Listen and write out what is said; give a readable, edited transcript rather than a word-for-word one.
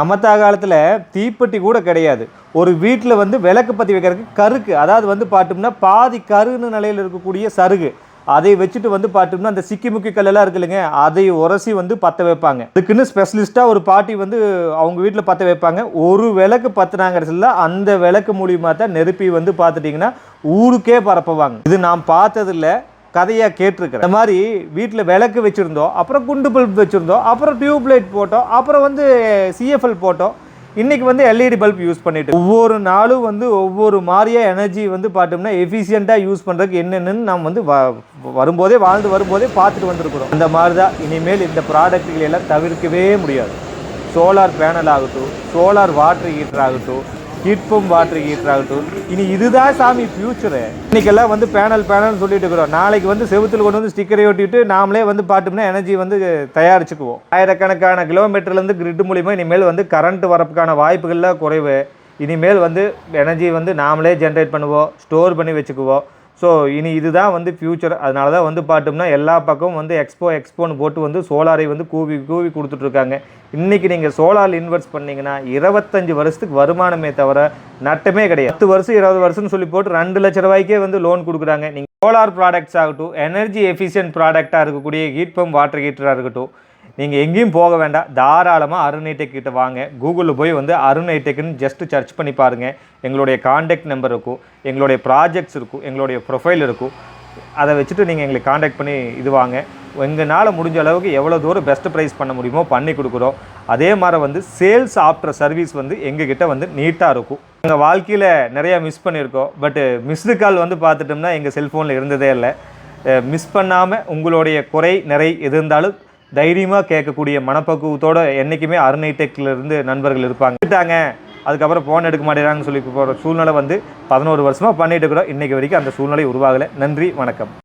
சமத்தா காலத்தில் தீப்பெட்டி கூட கிடையாது. ஒரு வீட்டில் வந்து விளக்கு பற்றி வைக்கிறதுக்கு கருக்கு, அதாவது வந்து பார்த்தோம்னா பாதி கருன்னு நிலையில் இருக்கக்கூடிய சருகு, அதை வச்சுட்டு வந்து பார்த்தோம்னா அந்த சிக்கி முக்கி கல்லெல்லாம் இருக்கு இல்லைங்க, அதை உரசி வந்து பற்ற வைப்பாங்க. அதுக்குன்னு ஸ்பெஷலிஸ்ட்டாக ஒரு பாட்டி வந்து அவங்க வீட்டில் பற்ற வைப்பாங்க. ஒரு விளக்கு பற்றினாங்கிறதுல அந்த விளக்கு மூலியமாக தான் நெருப்பி வந்து பார்த்துட்டிங்கன்னா ஊருக்கே பரப்புவாங்க. இது நான் பார்த்ததில்ல, கதையாக கேட்டிருக்கிறேன். இந்த மாதிரி வீட்டில் விளக்கு வச்சுருந்தோம், அப்புறம் குண்டு பல்ப் வச்சுருந்தோம், அப்புறம் டியூப் லைட் போட்டோம், அப்புறம் வந்து சிஎஃப்எல் போட்டோம். இன்றைக்கி வந்து எல்இடி பல்ப் யூஸ் பண்ணிட்டு ஒவ்வொரு நாளும் வந்து ஒவ்வொரு மாதிரியாக எனர்ஜி வந்து பார்த்தோம்னா எஃபிஷியண்ட்டாக யூஸ் பண்ணுறதுக்கு என்னென்னு நம்ம வந்து வாழ்ந்து வரும்போதே பார்த்துட்டு வந்துருக்குறோம். அந்த மாதிரி தான் இனிமேல் இந்த ப்ராடக்ட்டுகள் எல்லாம் தவிர்க்கவே முடியாது. சோலார் பேனல் ஆகட்டும், சோலார் வாட்டர் ஹீட்டர் ஆகட்டும், ஹீட் பம்ப் வாட்டர் ஹீட்டர் ஆகட்டும், இனி இதுதான் சாமி ஃபியூச்சரு. இன்றைக்கெல்லாம் வந்து பேனல்னு சொல்லிட்டு இருக்கிறோம். நாளைக்கு வந்து செவுத்தில் கொண்டு வந்து ஸ்டிக்கரை ஒட்டிட்டு நாமளே வந்து பார்த்தோம்னா எனர்ஜி வந்து தயாரிச்சுக்குவோம். ஆயிரக்கணக்கான கிலோமீட்டர்லேருந்து கிரிட் மூலிமா இனிமேல் வந்து கரண்ட் வரப்புக்கான வாய்ப்புகள்லாம் குறைவு. இனிமேல் வந்து எனர்ஜி வந்து நாமளே ஜென்ரேட் பண்ணுவோம், ஸ்டோர் பண்ணி வச்சுக்குவோம். ஸோ இனி இதுதான் வந்து ஃப்யூச்சர். அதனால தான் வந்து பார்த்தோம்னா எல்லா பக்கமும் வந்து எக்ஸ்போன்னு போட்டு வந்து சோலாரை வந்து கூவி கொடுத்துட்ருக்காங்க. இன்றைக்கி நீங்கள் சோலாரில் இன்வெஸ்ட் பண்ணிங்கன்னா 25 வருஷத்துக்கு வருமானமே தவிர நட்டமே கிடையாது. 10 வருஷம் 20 வருஷம்னு சொல்லி போட்டு 2 லட்ச ரூபாய்க்கே வந்து லோன் கொடுக்குறாங்க. நீங்கள் சோலார் ப்ராடக்ட்ஸ் ஆகட்டும், எனர்ஜி எஃபிஷியன்ட் ப்ராடக்டாக இருக்கக்கூடிய ஹீட் பம்ப் வாட்டர் ஹீட்டராக இருக்கட்டும், நீங்கள் எங்கேயும் போக வேண்டாம், தாராளமாக அருண் ஹைடெக் கிட்ட வாங்க. கூகுளில் போய் வந்து அருண் ஹைடெக்னு ஜஸ்ட்டு சர்ச் பண்ணி பாருங்கள். எங்களுடைய காண்டாக்ட் நம்பர் இருக்கும், எங்களுடைய ப்ராஜெக்ட்ஸ் இருக்கும், எங்களுடைய ப்ரொஃபைல் இருக்கும். அதை வச்சுட்டு நீங்கள் எங்களை காண்டாக்ட் பண்ணி இது வாங்க. எங்களால் முடிஞ்ச அளவுக்கு எவ்வளோ தூரம் பெஸ்ட் ப்ரைஸ் பண்ண முடியுமோ பண்ணி கொடுக்குறோம். அதே மாதிரி வந்து சேல்ஸ் ஆஃப்டர் சர்வீஸ் வந்து எங்ககிட்ட வந்து நீட்டாக இருக்கும். எங்கள் வாழ்க்கையில் நிறையா மிஸ் பண்ணியிருக்கோம். பட்டு மிஸ்டு கால் வந்து பார்த்துட்டோம்னா எங்கள் செல்ஃபோனில் இருந்ததே இல்லை. மிஸ் பண்ணாமல் உங்களுடைய குறை நிறை எது இருந்தாலும் தைரியமாக கேட்கக்கூடிய மனப்பக்குவத்தோடு என்றைக்குமே அருண் ஹைடெக்லேருந்து நண்பர்கள் இருப்பாங்க. அதுக்கப்புறம் ஃபோன் எடுக்க மாட்டேறாங்கன்னு சொல்லி போகிற சூழ்நிலை வந்து 11 வருஷமாக பண்ணிட்டு இருக்கிறோம். இன்றைக்கி வரைக்கும் அந்த சூழ்நிலை உருவாகலை. நன்றி, வணக்கம்.